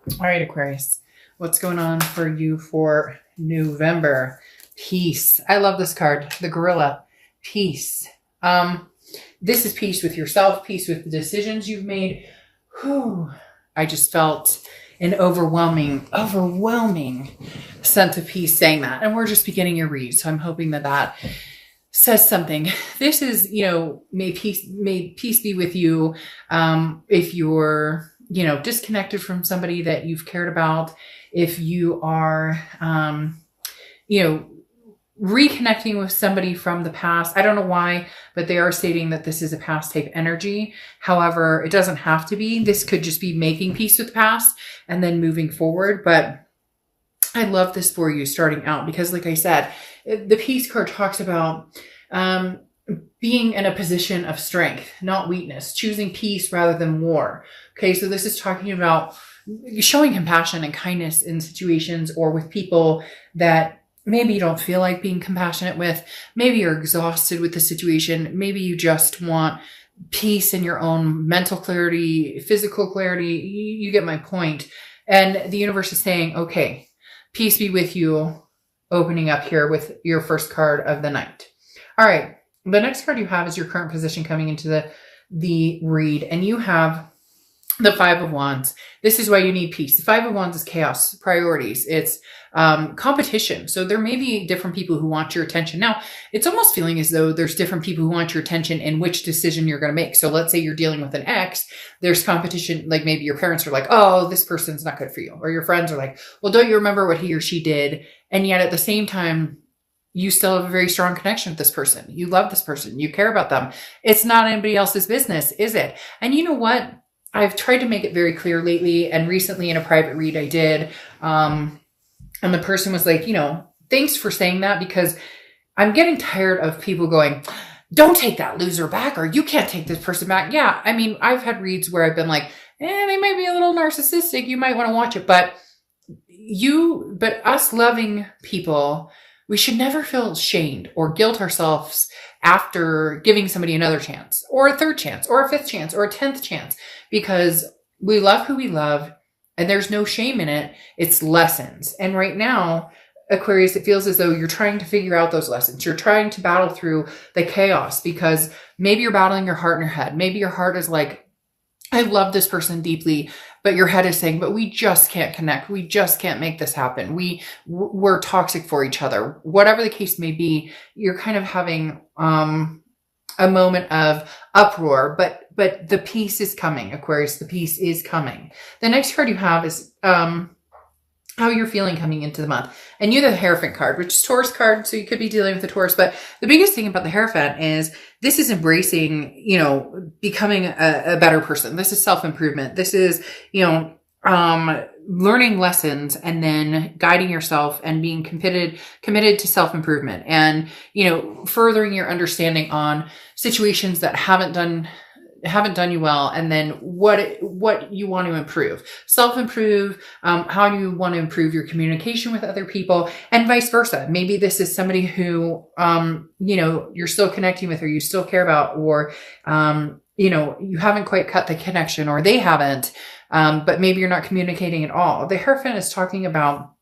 All right, Aquarius, what's going on for you for November? Peace. I love this card, the gorilla. Peace. This is peace with yourself, peace with the decisions you've made. Whew. I just felt an overwhelming sense of peace saying that. And we're just beginning your read. So I'm hoping that says something. This is, may peace be with you. If you're, disconnected from somebody that you've cared about, if you are, reconnecting with somebody from the past. I don't know why, but they are stating that this is a past type energy. However, it doesn't have to be. This could just be making peace with the past and then moving forward. But I love this for you starting out because, like I said, the peace card talks about being in a position of strength, not weakness, choosing peace rather than war. Okay, so this is talking about showing compassion and kindness in situations or with people that maybe you don't feel like being compassionate with. Maybe you're exhausted with the situation. Maybe you just want peace in your own mental clarity, physical clarity. You get my point. And the universe is saying, okay, peace be with you, opening up here with your first card of the night. All right. The next card you have is your current position coming into the read, and you have the Five of Wands. This is why you need peace. The Five of Wands is chaos, priorities. It's competition. So there may be different people who want your attention. Now, it's almost feeling as though there's different people who want your attention in which decision you're going to make. So let's say you're dealing with an ex, there's competition. Like maybe your parents are like, oh, this person's not good for you. Or your friends are like, well, don't you remember what he or she did? And yet at the same time, you still have a very strong connection with this person. You love this person. You care about them. It's not anybody else's business, is it? And you know what? I've tried to make it very clear lately, and recently in a private read I did, and the person was like, thanks for saying that, because I'm getting tired of people going, don't take that loser back, or you can't take this person back. Yeah, I mean, I've had reads where I've been like, they might be a little narcissistic. You might want to watch it. But us loving people, we should never feel ashamed or guilt ourselves after giving somebody another chance or a third chance or a fifth chance or a 10th chance, because we love who we love and there's no shame in it. It's lessons. And right now, Aquarius, it feels as though you're trying to figure out those lessons. You're trying to battle through the chaos because maybe you're battling your heart in your head. Maybe your heart is like, I love this person deeply, but your head is saying, but we just can't connect. We just can't make this happen. We're toxic for each other. Whatever the case may be, you're kind of having a moment of uproar, but the peace is coming, Aquarius. The peace is coming. The next card you have is how you're feeling coming into the month. And you're the Hierophant card, which is Taurus card. So you could be dealing with the Taurus, but the biggest thing about the Hierophant is this is embracing, becoming a better person. This is self-improvement. This is, learning lessons and then guiding yourself and being committed to self-improvement and, furthering your understanding on situations that haven't done you well, and then what you want to improve, self-improve, how you want to improve your communication with other people, and vice versa. Maybe this is somebody who, you're still connecting with, or you still care about, or, you haven't quite cut the connection, or they haven't, but maybe you're not communicating at all. The Hierophant is talking about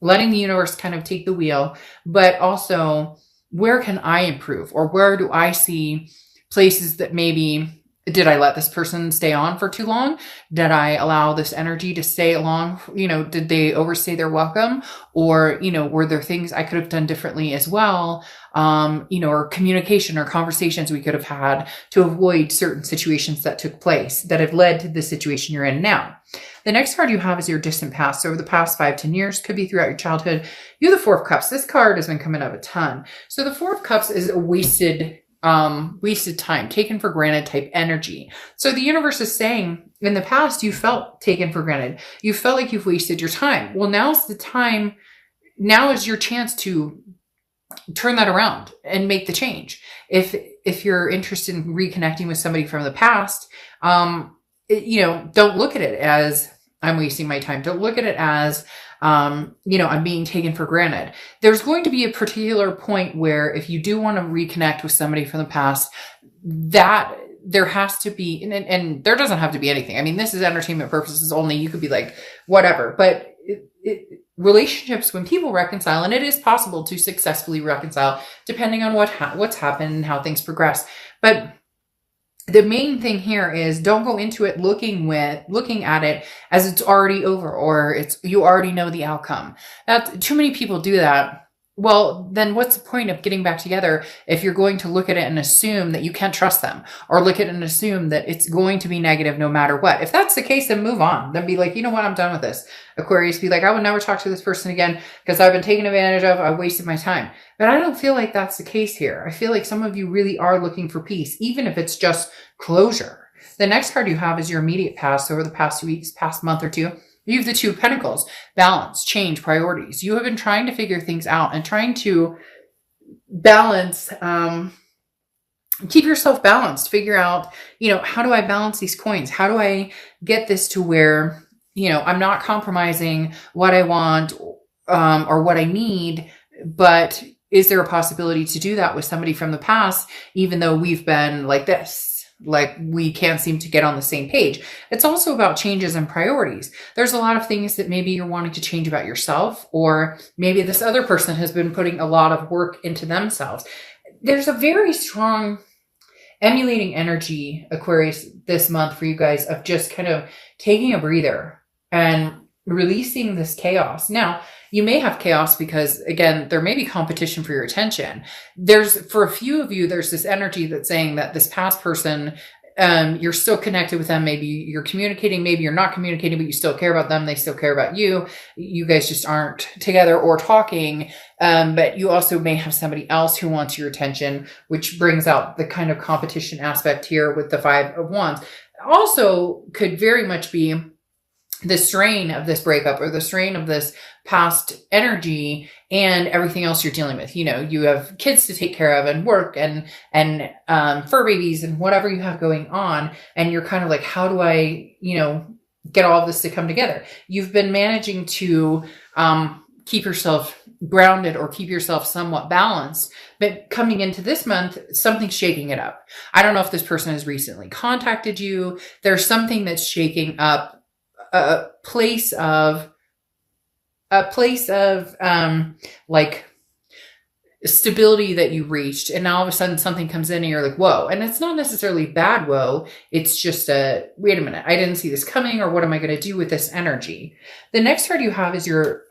letting the universe kind of take the wheel, but also where can I improve, or where do I see places that maybe, did I let this person stay on for too long? Did I allow this energy to stay along? Did they overstay their welcome? Or, were there things I could have done differently as well? Or communication or conversations we could have had to avoid certain situations that took place that have led to the situation you're in now. The next card you have is your distant past. So over the past 5-10 years, could be throughout your childhood. You have the Four of Cups. This card has been coming up a ton. So the Four of Cups is a wasted time, taken for granted type energy. So the universe is saying in the past, you felt taken for granted. You felt like you've wasted your time. Well, now's the time. Now is your chance to turn that around and make the change. If you're interested in reconnecting with somebody from the past, don't look at it as I'm wasting my time. Don't look at it as, I'm being taken for granted. There's going to be a particular point where if you do want to reconnect with somebody from the past, that there has to be, and there doesn't have to be anything. I mean, this is entertainment purposes only. You could be like, whatever, but relationships, when people reconcile, and it is possible to successfully reconcile depending on what's happened and how things progress. But the main thing here is don't go into it looking at it as it's already over, or you already know the outcome. Too many people do that. Well, then what's the point of getting back together if you're going to look at it and assume that you can't trust them, or look at it and assume that it's going to be negative no matter what? If that's the case, then move on. Then be like, you know what? I'm done with this. Aquarius, be like, I would never talk to this person again because I've been taken advantage of. I wasted my time. But I don't feel like that's the case here. I feel like some of you really are looking for peace, even if it's just closure. The next card you have is your immediate past. Over the past weeks, past month or two, you have the Two of Pentacles, balance, change, priorities. You have been trying to figure things out and trying to balance, keep yourself balanced, figure out, how do I balance these coins? How do I get this to where, I'm not compromising what I want, or what I need, but is there a possibility to do that with somebody from the past, even though we've been like this? Like we can't seem to get on the same page. It's also about changes and priorities. There's a lot of things that maybe you're wanting to change about yourself, or maybe this other person has been putting a lot of work into themselves. There's a very strong emulating energy, Aquarius, this month for you guys, of just kind of taking a breather and releasing this chaos. Now, you may have chaos because, again, there may be competition for your attention. For a few of you, there's this energy that's saying that this past person, you're still connected with them. Maybe you're communicating, maybe you're not communicating, but you still care about them. They still care about you. You guys just aren't together or talking. But you also may have somebody else who wants your attention, which brings out the kind of competition aspect here with the Five of Wands. Also could very much be the strain of this breakup, or the strain of this past energy and everything else you're dealing with. You have kids to take care of, and work, and fur babies, and whatever you have going on. And you're kind of like, how do I, get all of this to come together? You've been managing to keep yourself grounded, or keep yourself somewhat balanced. But coming into this month, something's shaking it up. I don't know if this person has recently contacted you. There's something that's shaking up a place of like stability that you reached, and now all of a sudden something comes in and you're like, whoa. And it's not necessarily bad whoa, it's just wait a minute, I didn't see this coming, or what am I going to do with this energy? The next card you have is your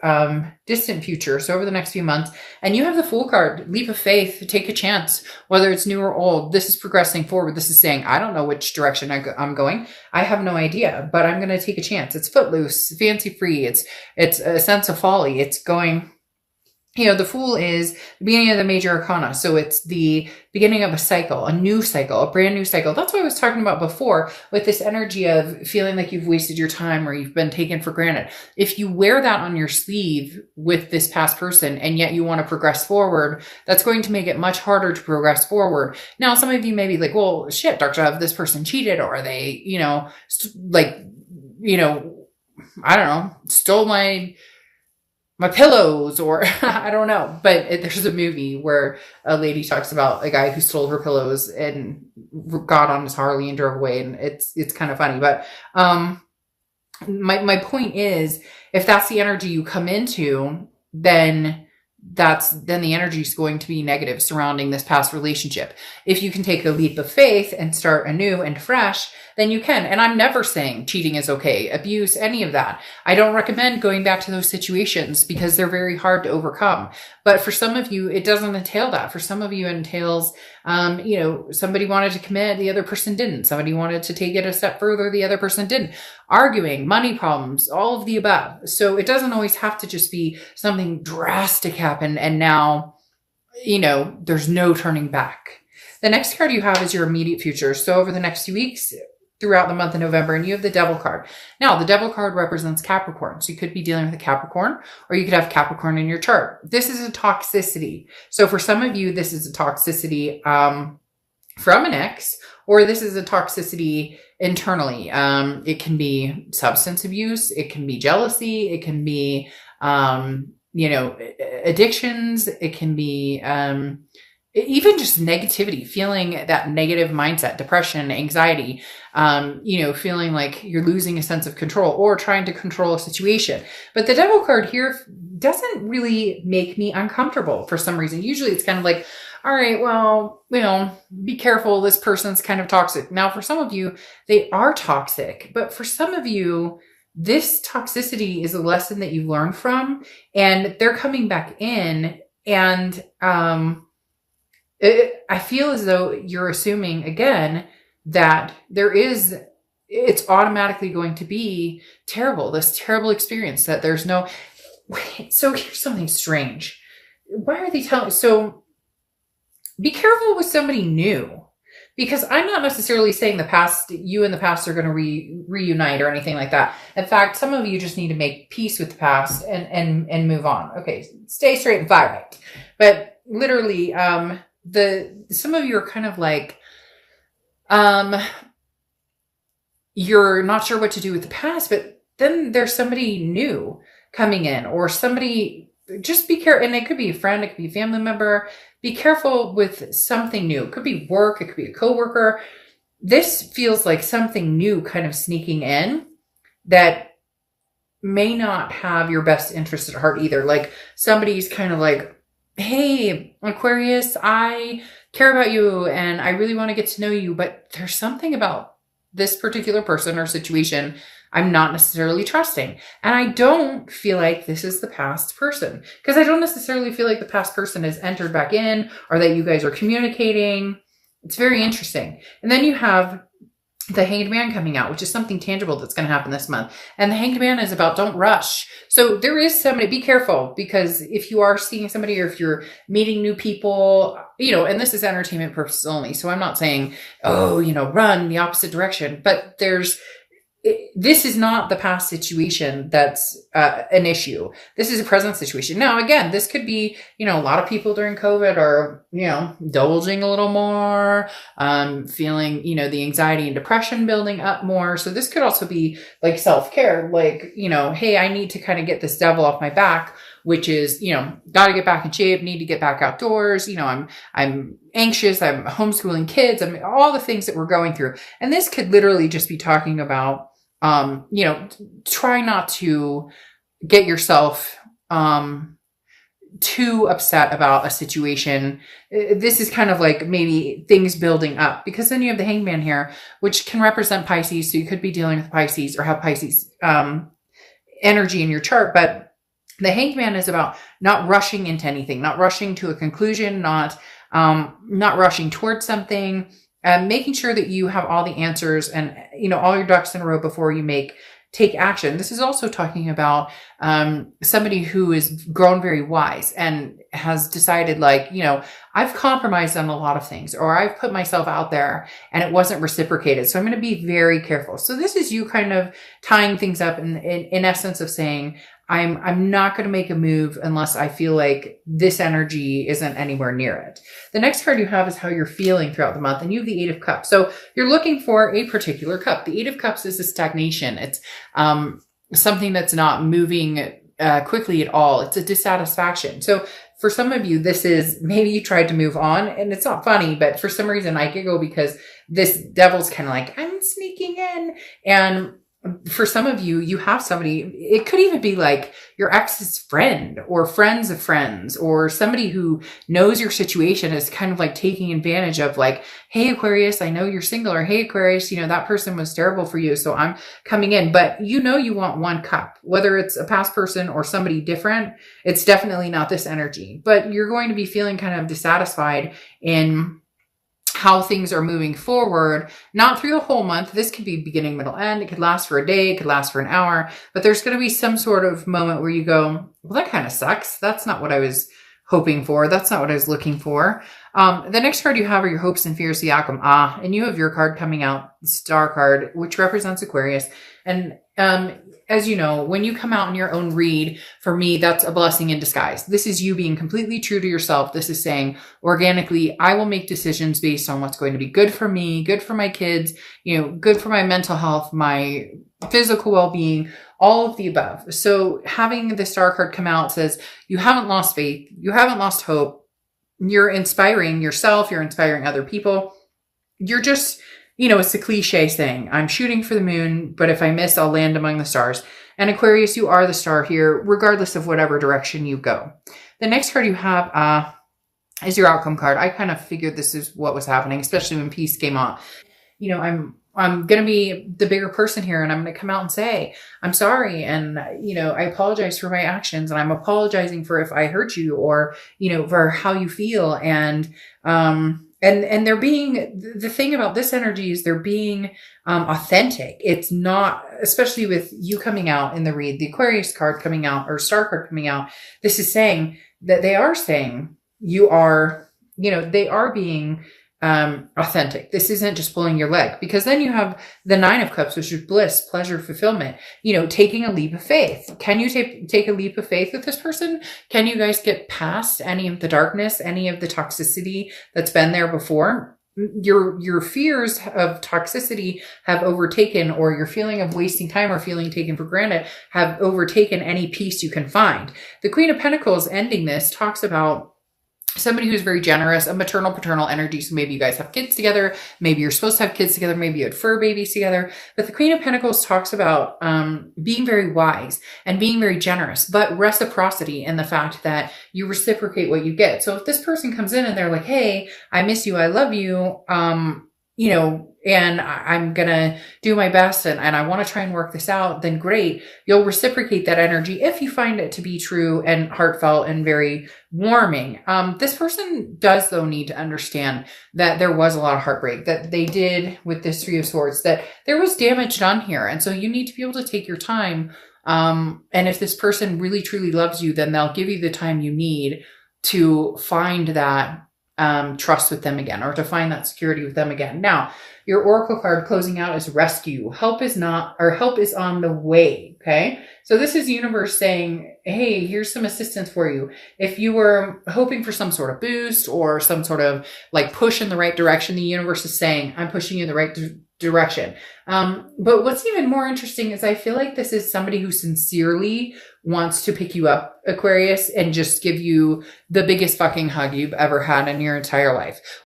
distant future, so over the next few months. And you have the Fool card, leap of faith, take a chance, whether it's new or old. This is progressing forward. This is saying, I don't know which direction I'm going. I have no idea, but I'm going to take a chance. It's footloose, fancy free. It's a sense of folly. It's going, the Fool is the beginning of the major arcana. So it's the beginning of a cycle, a new cycle, a brand new cycle. That's what I was talking about before with this energy of feeling like you've wasted your time, or you've been taken for granted. If you wear that on your sleeve with this past person, and yet you want to progress forward, that's going to make it much harder to progress forward. Now, some of you may be like, well, shit, Dr. Jeff, this person cheated, or they, I don't know, stole my pillows, or I don't know. But there's a movie where a lady talks about a guy who stole her pillows and got on his Harley and drove away. And it's kind of funny. But my point is, if that's the energy you come into, then the energy is going to be negative surrounding this past relationship. If you can take a leap of faith and start anew and fresh, then you can. And I'm never saying cheating is okay, abuse, any of that. I don't recommend going back to those situations because they're very hard to overcome. But for some of you, it doesn't entail that. For some of you, it entails, somebody wanted to commit, the other person didn't. Somebody wanted to take it a step further, the other person didn't. Arguing, money problems, all of the above. So it doesn't always have to just be something drastic happen and now, there's no turning back. The next card you have is your immediate future. So over the next few weeks, throughout the month of November, and you have the Devil card. Now, the Devil card represents Capricorn. So you could be dealing with a Capricorn, or you could have Capricorn in your chart. This is a toxicity. So for some of you, this is a toxicity from an ex, or this is a toxicity internally. It can be substance abuse. It can be jealousy. It can be, addictions. It can be, even just negativity, feeling that negative mindset, depression, anxiety, feeling like you're losing a sense of control or trying to control a situation. But the Devil card here doesn't really make me uncomfortable for some reason. Usually it's kind of like, all right, well, be careful. This person's kind of toxic. Now, for some of you, they are toxic, but for some of you, this toxicity is a lesson that you learned from, and they're coming back in. And I feel as though you're assuming again that it's automatically going to be terrible, this terrible experience, that there's no, wait, so here's something strange. Why are they telling, so be careful with somebody new, because I'm not necessarily saying you and the past are going to reunite or anything like that. In fact, some of you just need to make peace with the past and move on. Okay. Stay straight and fire right. But literally, some of you are kind of like, you're not sure what to do with the past, but then there's somebody new coming in, or somebody, just be careful. And it could be a friend, it could be a family member. Be careful with something new. It could be work. It could be a coworker. This feels like something new kind of sneaking in that may not have your best interest at heart either. Like somebody's kind of like, hey, Aquarius, I care about you and I really want to get to know you, but there's something about this particular person or situation I'm not necessarily trusting. And I don't feel like this is the past person, because I don't necessarily feel like the past person has entered back in, or that you guys are communicating. It's very interesting. And then you have the Hanged Man coming out, which is something tangible that's going to happen this month. And the Hanged Man is about don't rush. So there is somebody, be careful, because if you are seeing somebody, or if you're meeting new people, and this is entertainment purposes only. So I'm not saying, run the opposite direction, but this is not the past situation that's an issue. This is a present situation. Now, again, this could be, a lot of people during COVID are, indulging a little more, feeling, the anxiety and depression building up more. So this could also be like self-care, like, hey, I need to kind of get this devil off my back, which is, got to get back in shape, need to get back outdoors. I'm anxious. I'm homeschooling kids. I mean, all the things that we're going through. And this could literally just be talking about, try not to get yourself, too upset about a situation. This is kind of like maybe things building up, because then you have the Hanged Man here, which can represent Pisces. So you could be dealing with Pisces, or have Pisces, energy in your chart. But the Hanged Man is about not rushing into anything, not rushing to a conclusion, not rushing towards something, making sure that you have all the answers and, all your ducks in a row before you take action. This is also talking about somebody who is grown very wise and has decided, like, I've compromised on a lot of things, or I've put myself out there and it wasn't reciprocated. So I'm going to be very careful. So this is you kind of tying things up in essence of saying, I'm not going to make a move unless I feel like this energy isn't anywhere near it. The next card you have is how you're feeling throughout the month, and you have the Eight of Cups. So you're looking for a particular cup. The Eight of Cups is a stagnation. It's something that's not moving quickly at all. It's a dissatisfaction. So for some of you, this is, maybe you tried to move on, and it's not funny, but for some reason I giggle because this devil's kind of like, I'm sneaking in. And for some of you, you have somebody, it could even be like your ex's friend or friends of friends, or somebody who knows your situation is kind of like taking advantage of, like, hey, Aquarius, I know you're single, or hey, Aquarius, that person was terrible for you, so I'm coming in. But you want one cup, whether it's a past person or somebody different. It's definitely not this energy, but you're going to be feeling kind of dissatisfied in how things are moving forward, not through the whole month. This could be beginning, middle, end. It could last for a day. It could last for an hour, but there's going to be some sort of moment where you go, well, that kind of sucks. That's not what I was hoping for. That's not what I was looking for. The next card you have are your hopes and fears, the outcome. And you have your card coming out, the Star card, which represents Aquarius. And, as you know, when you come out in your own read, for me, that's a blessing in disguise. This is you being completely true to yourself. This is saying, organically, I will make decisions based on what's going to be good for me, good for my kids, good for my mental health, my physical well-being, all of the above. So having the Star card come out says, you haven't lost faith. You haven't lost hope. you're inspiring yourself, you're inspiring other people. You're just, it's a cliche saying, I'm shooting for the moon, but if I miss, I'll land among the stars. And Aquarius, you are the star here, regardless of whatever direction you go. The next card you have is your outcome card. I kind of figured this is what was happening, especially when peace came on. I'm going to be the bigger person here, and I'm going to come out and say, I'm sorry. And, I apologize for my actions, and I'm apologizing for if I hurt you, or, for how you feel. And they're being, the thing about this energy is they're being authentic. It's not, especially with you coming out in the read, the Aquarius card coming out, or star card coming out. This is saying that they are saying you are, they are being authentic. This isn't just pulling your leg, because then you have the 9 of Cups, which is bliss, pleasure, fulfillment, taking a leap of faith. Can you take a leap of faith with this person? Can you guys get past any of the darkness, any of the toxicity that's been there before? Your fears of toxicity have overtaken, or your feeling of wasting time or feeling taken for granted have overtaken any peace you can find. The Queen of Pentacles ending this talks about somebody who's very generous, a maternal paternal energy. So maybe you guys have kids together. Maybe you're supposed to have kids together. Maybe you had fur babies together. But the Queen of Pentacles talks about being very wise and being very generous, but reciprocity in the fact that you reciprocate what you get. So if this person comes in and they're like, hey, I miss you, I love you, and I'm going to do my best and I want to try and work this out, then great. You'll reciprocate that energy if you find it to be true and heartfelt and very warming. This person does, though, need to understand that there was a lot of heartbreak that they did with this 3 of Swords, that there was damage done here. And so you need to be able to take your time. And if this person really, truly loves you, then they'll give you the time you need to find that trust with them again, or to find that security with them again. Now, your oracle card closing out is rescue. Help is on the way. Okay. So this is universe saying, hey, here's some assistance for you. If you were hoping for some sort of boost or some sort of like push in the right direction, the universe is saying, I'm pushing you in the right direction. But what's even more interesting is I feel like this is somebody who sincerely wants to pick you up, Aquarius, and just give you the biggest fucking hug you've ever had in your entire life.